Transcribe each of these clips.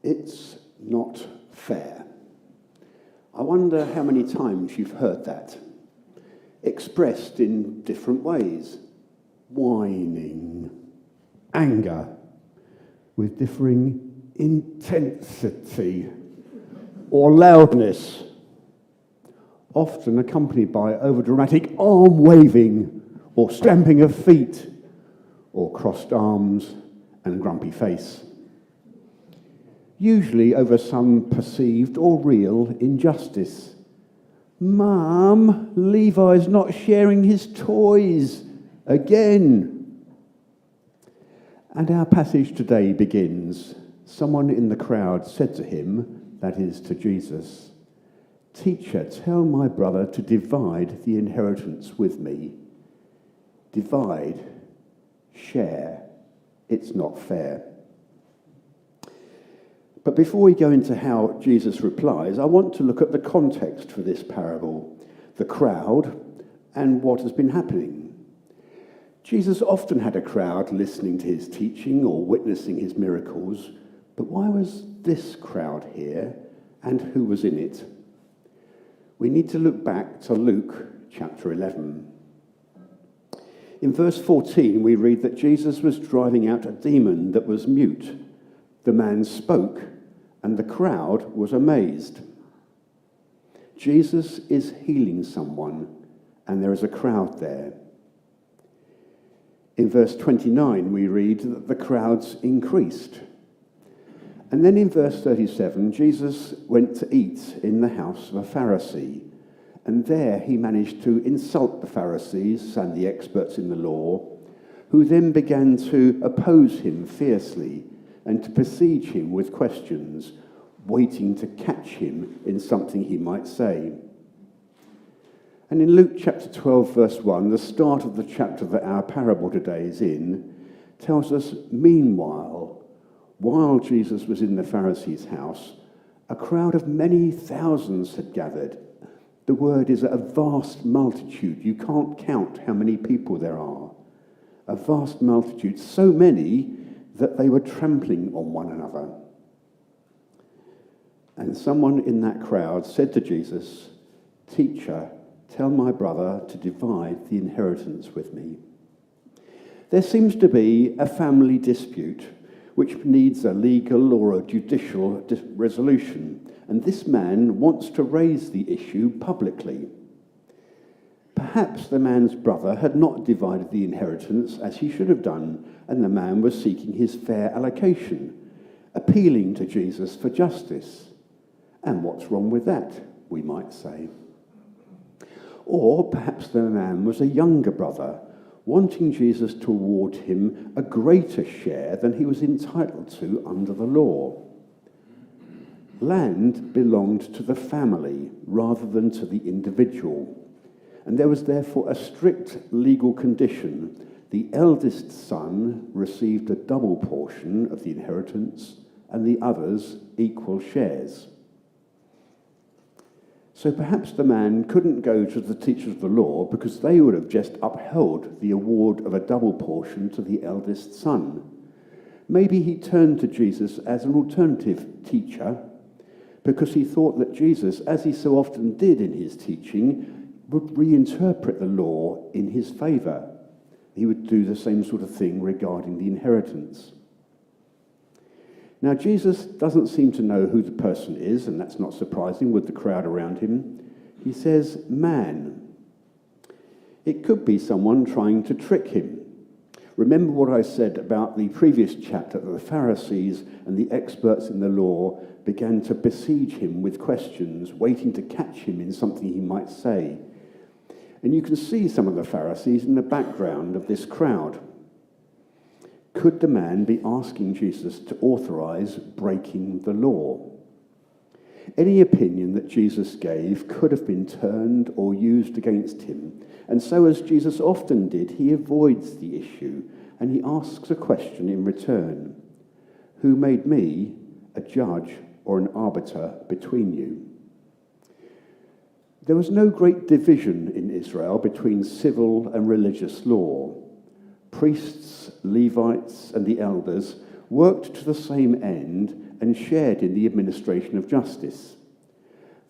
It's not fair. I wonder how many times you've heard that, expressed in different ways. Whining, anger, with differing intensity or loudness, often accompanied by overdramatic arm waving or stamping of feet or crossed arms and grumpy face. Usually over some perceived or real injustice. Mum, Levi's not sharing his toys again. And our passage today begins. Someone in the crowd said to him, that is to Jesus, "Teacher, tell my brother to divide the inheritance with me." Divide, share, it's not fair. But before we go into how Jesus replies, I want to look at the context for this parable, the crowd, and what has been happening. Jesus often had a crowd listening to his teaching or witnessing his miracles, but why was this crowd here, and who was in it? We need to look back to Luke chapter 11. In verse 14, we read that Jesus was driving out a demon that was mute. The man spoke, and the crowd was amazed. Jesus is healing someone, and there is a crowd there. In verse 29, we read that the crowds increased. And then in verse 37, Jesus went to eat in the house of a Pharisee, and there he managed to insult the Pharisees and the experts in the law, who then began to oppose him fiercely and to besiege him with questions, waiting to catch him in something he might say. And in Luke chapter 12, verse 1, the start of the chapter that our parable today is in, tells us, meanwhile, while Jesus was in the Pharisee's house, a crowd of many thousands had gathered. The word is a vast multitude. You can't count how many people there are. A vast multitude, so many that they were trampling on one another. And someone in that crowd said to Jesus, "Teacher, tell my brother to divide the inheritance with me." There seems to be a family dispute which needs a legal or a judicial resolution, and this man wants to raise the issue publicly. Perhaps the man's brother had not divided the inheritance as he should have done, and the man was seeking his fair allocation, appealing to Jesus for justice. And what's wrong with that, we might say? Or perhaps the man was a younger brother, wanting Jesus to award him a greater share than he was entitled to under the law. Land belonged to the family rather than to the individual, and there was therefore a strict legal condition. The eldest son received a double portion of the inheritance, and the others equal shares. So perhaps the man couldn't go to the teachers of the law because they would have just upheld the award of a double portion to the eldest son. Maybe he turned to Jesus as an alternative teacher because he thought that Jesus, as he so often did in his teaching, would reinterpret the law in his favour. He would do the same sort of thing regarding the inheritance. Now, Jesus doesn't seem to know who the person is, and that's not surprising with the crowd around him. He says, "man." It could be someone trying to trick him. Remember what I said about the previous chapter, that the Pharisees and the experts in the law began to besiege him with questions, waiting to catch him in something he might say. And you can see some of the Pharisees in the background of this crowd. Could the man be asking Jesus to authorize breaking the law? Any opinion that Jesus gave could have been turned or used against him. And so, as Jesus often did, he avoids the issue and he asks a question in return. Who made me a judge or an arbiter between you? There was no great division in Israel between civil and religious law. Priests, Levites, and the elders worked to the same end and shared in the administration of justice.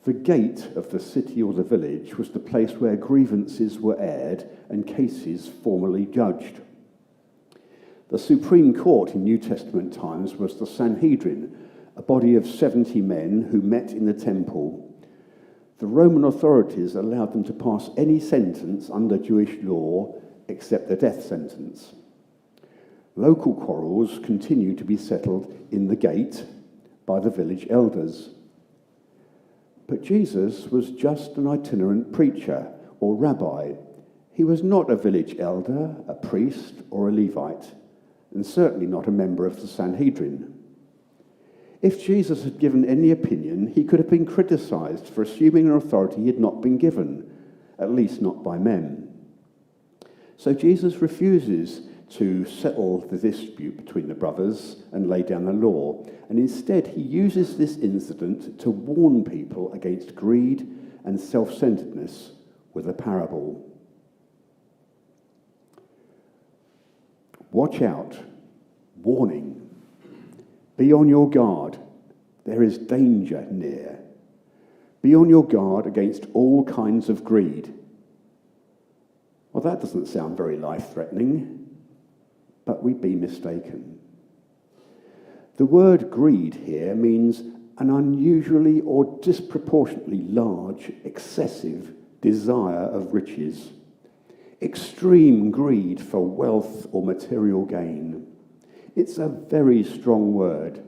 The gate of the city or the village was the place where grievances were aired and cases formally judged. The Supreme Court in New Testament times was the Sanhedrin, a body of 70 men who met in the temple. The Roman authorities allowed them to pass any sentence under Jewish law except the death sentence. Local quarrels continued to be settled in the gate by the village elders. But Jesus was just an itinerant preacher or rabbi. He was not a village elder, a priest, or a Levite, and certainly not a member of the Sanhedrin. If Jesus had given any opinion, he could have been criticized for assuming an authority he had not been given, at least not by men. So Jesus refuses to settle the dispute between the brothers and lay down the law, and instead he uses this incident to warn people against greed and self-centeredness with a parable. Watch out. Warning. Be on your guard. There is danger near. Be on your guard against all kinds of greed. Well, that doesn't sound very life-threatening, but we'd be mistaken. The word greed here means an unusually or disproportionately large, excessive desire of riches. Extreme greed for wealth or material gain. It's a very strong word.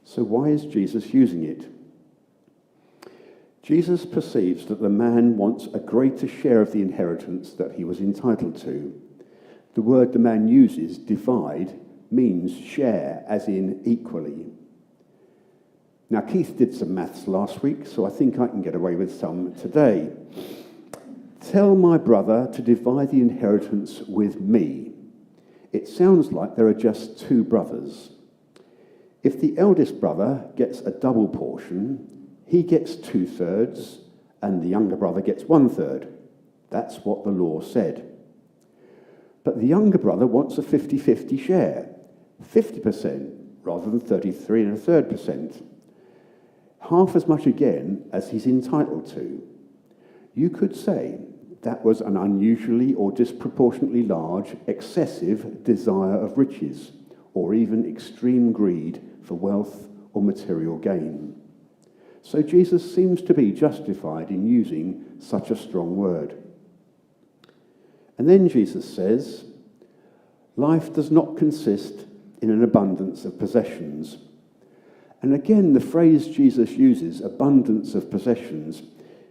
So why is Jesus using it? Jesus perceives that the man wants a greater share of the inheritance that he was entitled to. The word the man uses, divide, means share, as in equally. Now, Keith did some maths last week, so I think I can get away with some today. Tell my brother to divide the inheritance with me. It sounds like there are just two brothers. If the eldest brother gets a double portion, he gets 2/3, and the younger brother gets 1/3. That's what the law said. But the younger brother wants a 50-50 share, 50% rather than 33 1/3%. Half as much again as he's entitled to. You could say that was an unusually or disproportionately large, excessive desire of riches, or even extreme greed for wealth or material gain. So Jesus seems to be justified in using such a strong word. And then Jesus says, life does not consist in an abundance of possessions. And again, the phrase Jesus uses, abundance of possessions,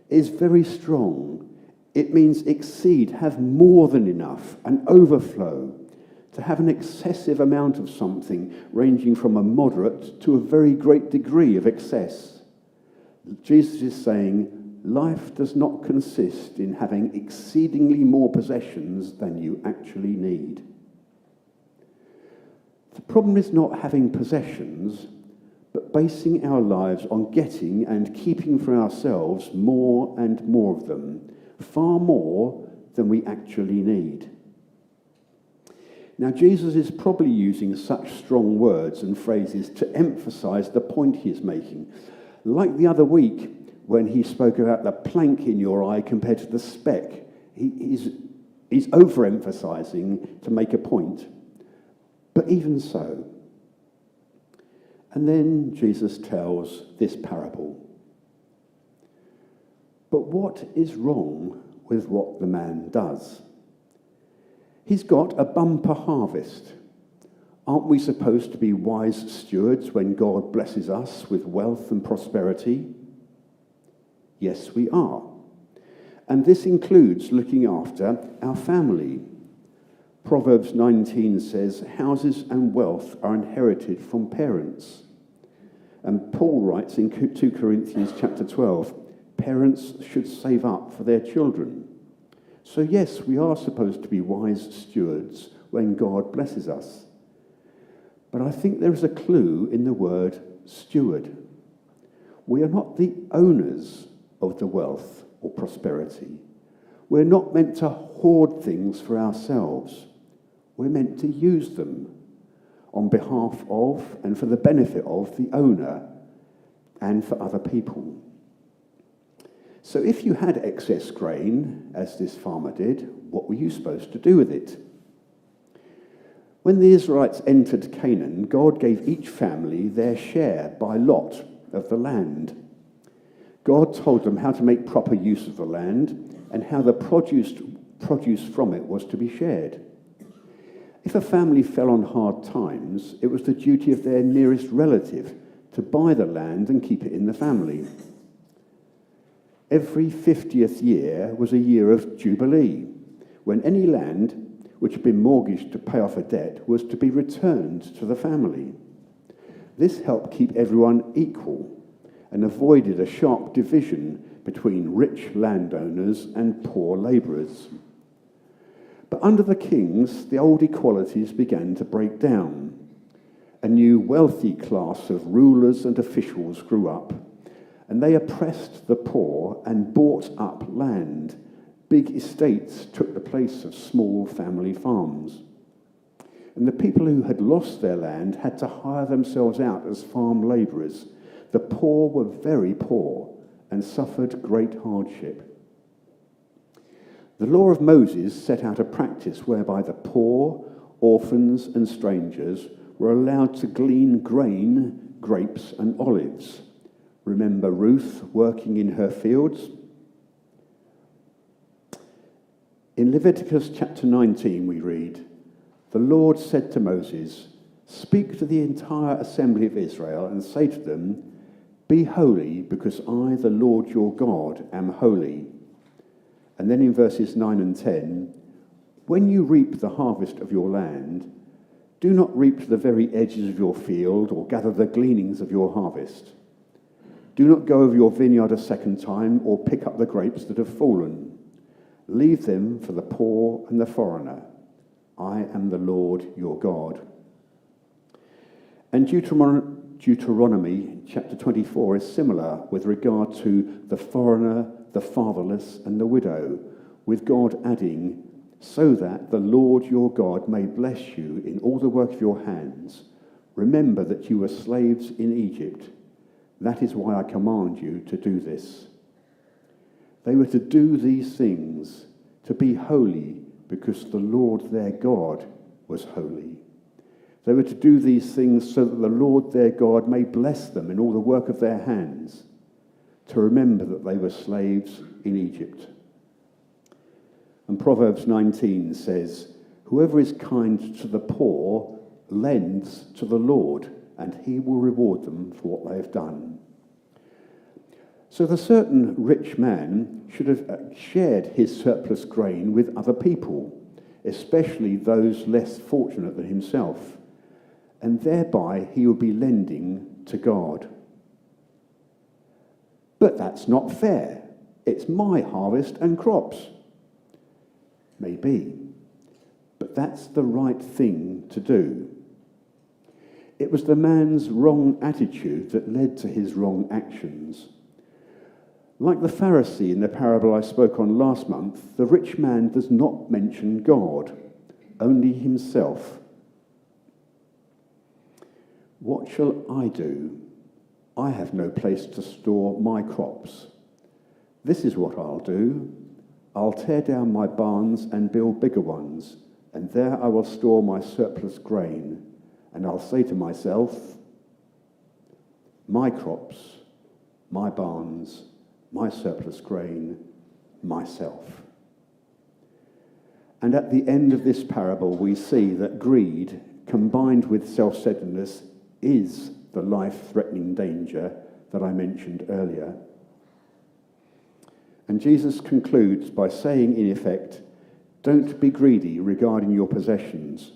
is very strong. It means exceed, have more than enough, an overflow, to have an excessive amount of something ranging from a moderate to a very great degree of excess. Jesus is saying, life does not consist in having exceedingly more possessions than you actually need. The problem is not having possessions, but basing our lives on getting and keeping for ourselves more and more of them, far more than we actually need. Now, Jesus is probably using such strong words and phrases to emphasize the point he is making. Like the other week, when he spoke about the plank in your eye compared to the speck, he's overemphasizing to make a point. But even so. And then Jesus tells this parable. But what is wrong with what the man does? He's got a bumper harvest. Aren't we supposed to be wise stewards when God blesses us with wealth and prosperity? Yes, we are. And this includes looking after our family. Proverbs 19 says, houses and wealth are inherited from parents. And Paul writes in 2 Corinthians chapter 12, parents should save up for their children. So yes, we are supposed to be wise stewards when God blesses us. But I think there is a clue in the word steward. We are not the owners of the wealth or prosperity. We're not meant to hoard things for ourselves. We're meant to use them. on behalf of and for the benefit of the owner and for other people. So if you had excess grain, as this farmer did, what were you supposed to do with it? When the Israelites entered Canaan, God gave each family their share by lot of the land. God told them how to make proper use of the land and how the produce from it was to be shared. If a family fell on hard times, it was the duty of their nearest relative to buy the land and keep it in the family. Every 50th year was a year of Jubilee, when any land which had been mortgaged to pay off a debt was to be returned to the family. This helped keep everyone equal and avoided a sharp division between rich landowners and poor labourers. But under the kings, the old equalities began to break down. A new wealthy class of rulers and officials grew up, and they oppressed the poor and bought up land. Big estates took the place of small family farms. And the people who had lost their land had to hire themselves out as farm labourers. The poor were very poor and suffered great hardship. The law of Moses set out a practice whereby the poor, orphans and strangers were allowed to glean grain, grapes and olives. Remember Ruth working in her fields? In Leviticus chapter 19 we read, "The Lord said to Moses, 'Speak to the entire assembly of Israel and say to them, Be holy, because I, the Lord your God, am holy.'" And then in verses 9 and 10, "When you reap the harvest of your land, do not reap to the very edges of your field or gather the gleanings of your harvest. Do not go over your vineyard a second time or pick up the grapes that have fallen. Leave them for the poor and the foreigner. I am the Lord your God." And Deuteronomy chapter 24 is similar with regard to the foreigner, the fatherless, and the widow, with God adding, "So that the Lord your God may bless you in all the work of your hands. Remember that you were slaves in Egypt. That is why I command you to do this." They were to do these things, to be holy, because the Lord their God was holy. They were to do these things so that the Lord their God may bless them in all the work of their hands, to remember that they were slaves in Egypt. And Proverbs 19 says, "Whoever is kind to the poor lends to the Lord, and he will reward them for what they have done." So the certain rich man should have shared his surplus grain with other people, especially those less fortunate than himself, and thereby he would be lending to God. "But that's not fair. It's my harvest and crops." Maybe, but that's the right thing to do. It was the man's wrong attitude that led to his wrong actions. Like the Pharisee in the parable I spoke on last month, the rich man does not mention God, only himself. "What shall I do? I have no place to store my crops. This is what I'll do. I'll tear down my barns and build bigger ones, and there I will store my surplus grain. And I'll say to myself, my crops, my barns, my surplus grain, myself." And at the end of this parable, we see that greed, combined with self-centeredness, is the life-threatening danger that I mentioned earlier. And Jesus concludes by saying, in effect, don't be greedy regarding your possessions.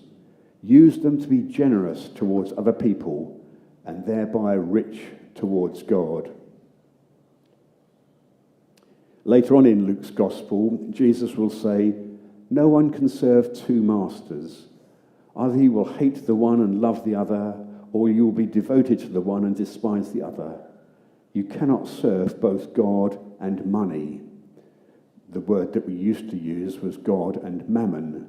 Use them to be generous towards other people and thereby rich towards God. Later on in Luke's Gospel, Jesus will say, "No one can serve two masters. Either you will hate the one and love the other, or you will be devoted to the one and despise the other. You cannot serve both God and money." The word that we used to use was God and mammon,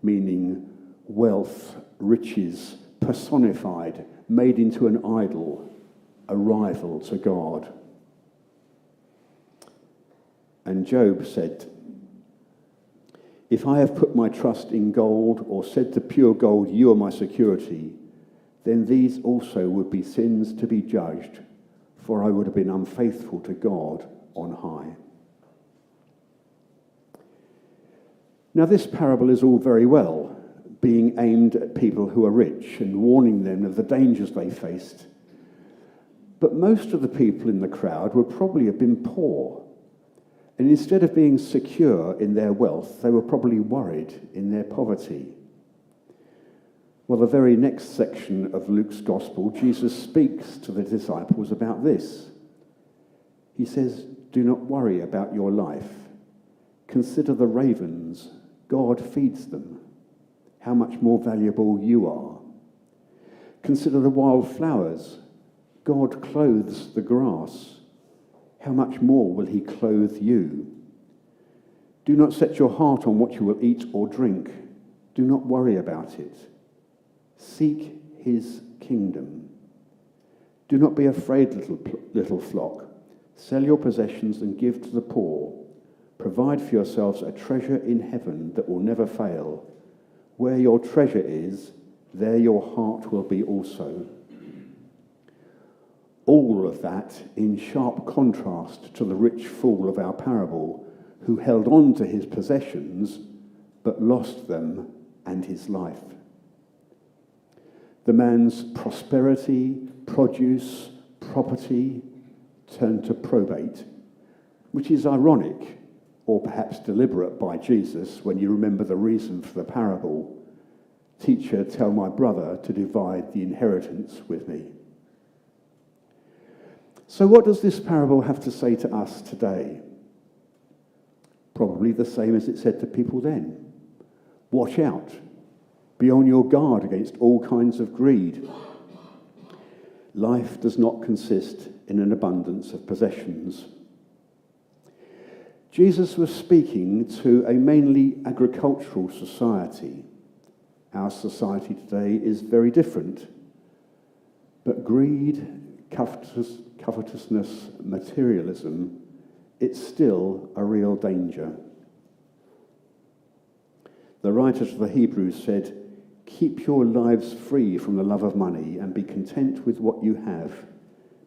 meaning wealth, riches, personified, made into an idol, a rival to God. And Job said, "If I have put my trust in gold, or said to pure gold, 'You are my security,' then these also would be sins to be judged, for I would have been unfaithful to God on high." Now, this parable is all very well, being aimed at people who are rich and warning them of the dangers they faced. But most of the people in the crowd would probably have been poor. And instead of being secure in their wealth, they were probably worried in their poverty. Well, the very next section of Luke's Gospel, Jesus speaks to the disciples about this. He says, "Do not worry about your life. Consider the ravens. God feeds them. How much more valuable you are. Consider the wild flowers. God clothes the grass. How much more will he clothe you? Do not set your heart on what you will eat or drink. Do not worry about it. Seek his kingdom. Do not be afraid, little flock. Sell your possessions and give to the poor. Provide for yourselves a treasure in heaven that will never fail. Where your treasure is, there your heart will be also." All of that in sharp contrast to the rich fool of our parable, who held on to his possessions but lost them and his life. The man's prosperity, produce, property turned to probate, which is ironic, or perhaps deliberate by Jesus when you remember the reason for the parable. "Teacher, tell my brother to divide the inheritance with me." So what does this parable have to say to us today? Probably the same as it said to people then. Watch out. Be on your guard against all kinds of greed. Life does not consist in an abundance of possessions. Jesus was speaking to a mainly agricultural society. Our society today is very different. But greed, covetousness, materialism, it's still a real danger. The writer to the Hebrews said, "Keep your lives free from the love of money and be content with what you have,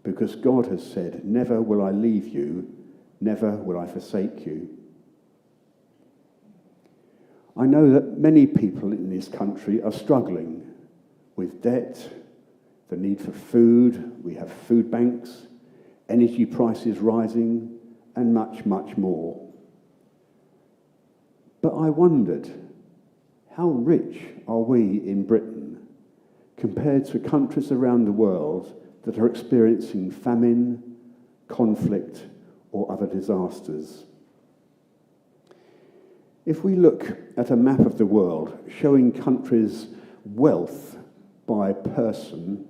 because God has said, 'Never will I leave you, never will I forsake you.'" I know that many people in this country are struggling with debt, the need for food, we have food banks, energy prices rising, and much, much more. But I wondered, how rich are we in Britain compared to countries around the world that are experiencing famine, conflict, or other disasters? If we look at a map of the world showing countries' wealth by person,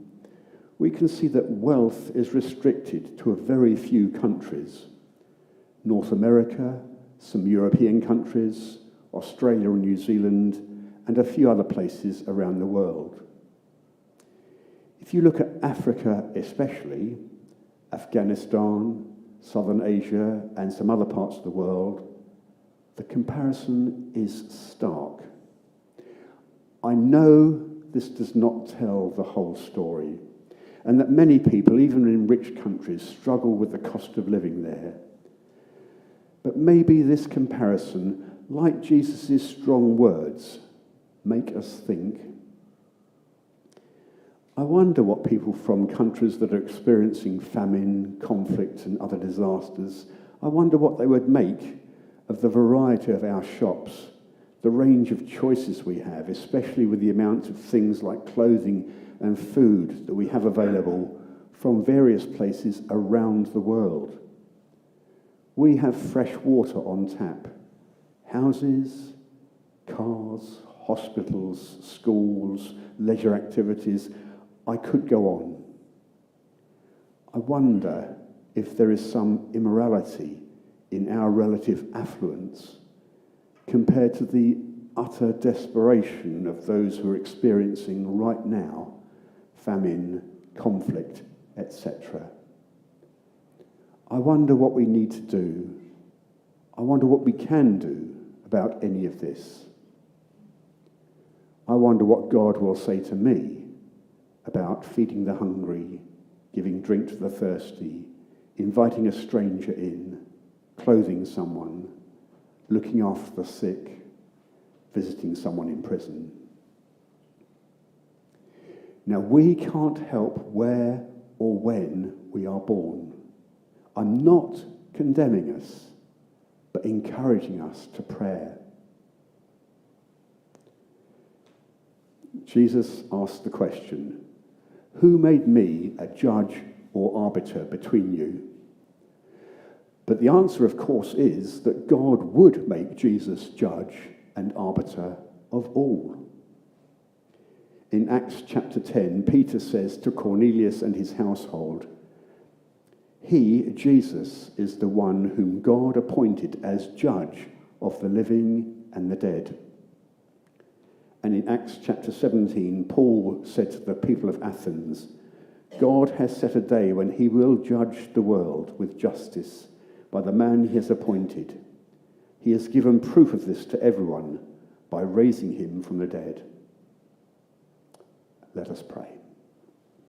we can see that wealth is restricted to a very few countries. North America, some European countries, Australia and New Zealand, and a few other places around the world. If you look at Africa especially, Afghanistan, Southern Asia, and some other parts of the world, the comparison is stark. I know this does not tell the whole story, and that many people, even in rich countries, struggle with the cost of living there. But maybe this comparison, like Jesus' strong words, make us think. I wonder what people from countries that are experiencing famine, conflict, and other disasters, I wonder what they would make of the variety of our shops, the range of choices we have, especially with the amount of things like clothing and food that we have available from various places around the world. We have fresh water on tap, houses, cars, hospitals, schools, leisure activities. I could go on. I wonder if there is some immorality in our relative affluence compared to the utter desperation of those who are experiencing right now famine, conflict, etc. I wonder what we need to do. I wonder what we can do about any of this. I wonder what God will say to me about feeding the hungry, giving drink to the thirsty, inviting a stranger in, clothing someone, looking after the sick, visiting someone in prison. Now, we can't help where or when we are born. I'm not condemning us, but encouraging us to prayer. Jesus asked the question, "Who made me a judge or arbiter between you?" But the answer, of course, is that God would make Jesus judge and arbiter of all. In Acts chapter 10, Peter says to Cornelius and his household, "He, Jesus, is the one whom God appointed as judge of the living and the dead." And in Acts chapter 17, Paul said to the people of Athens, "God has set a day when he will judge the world with justice by the man he has appointed. He has given proof of this to everyone by raising him from the dead." Let us pray.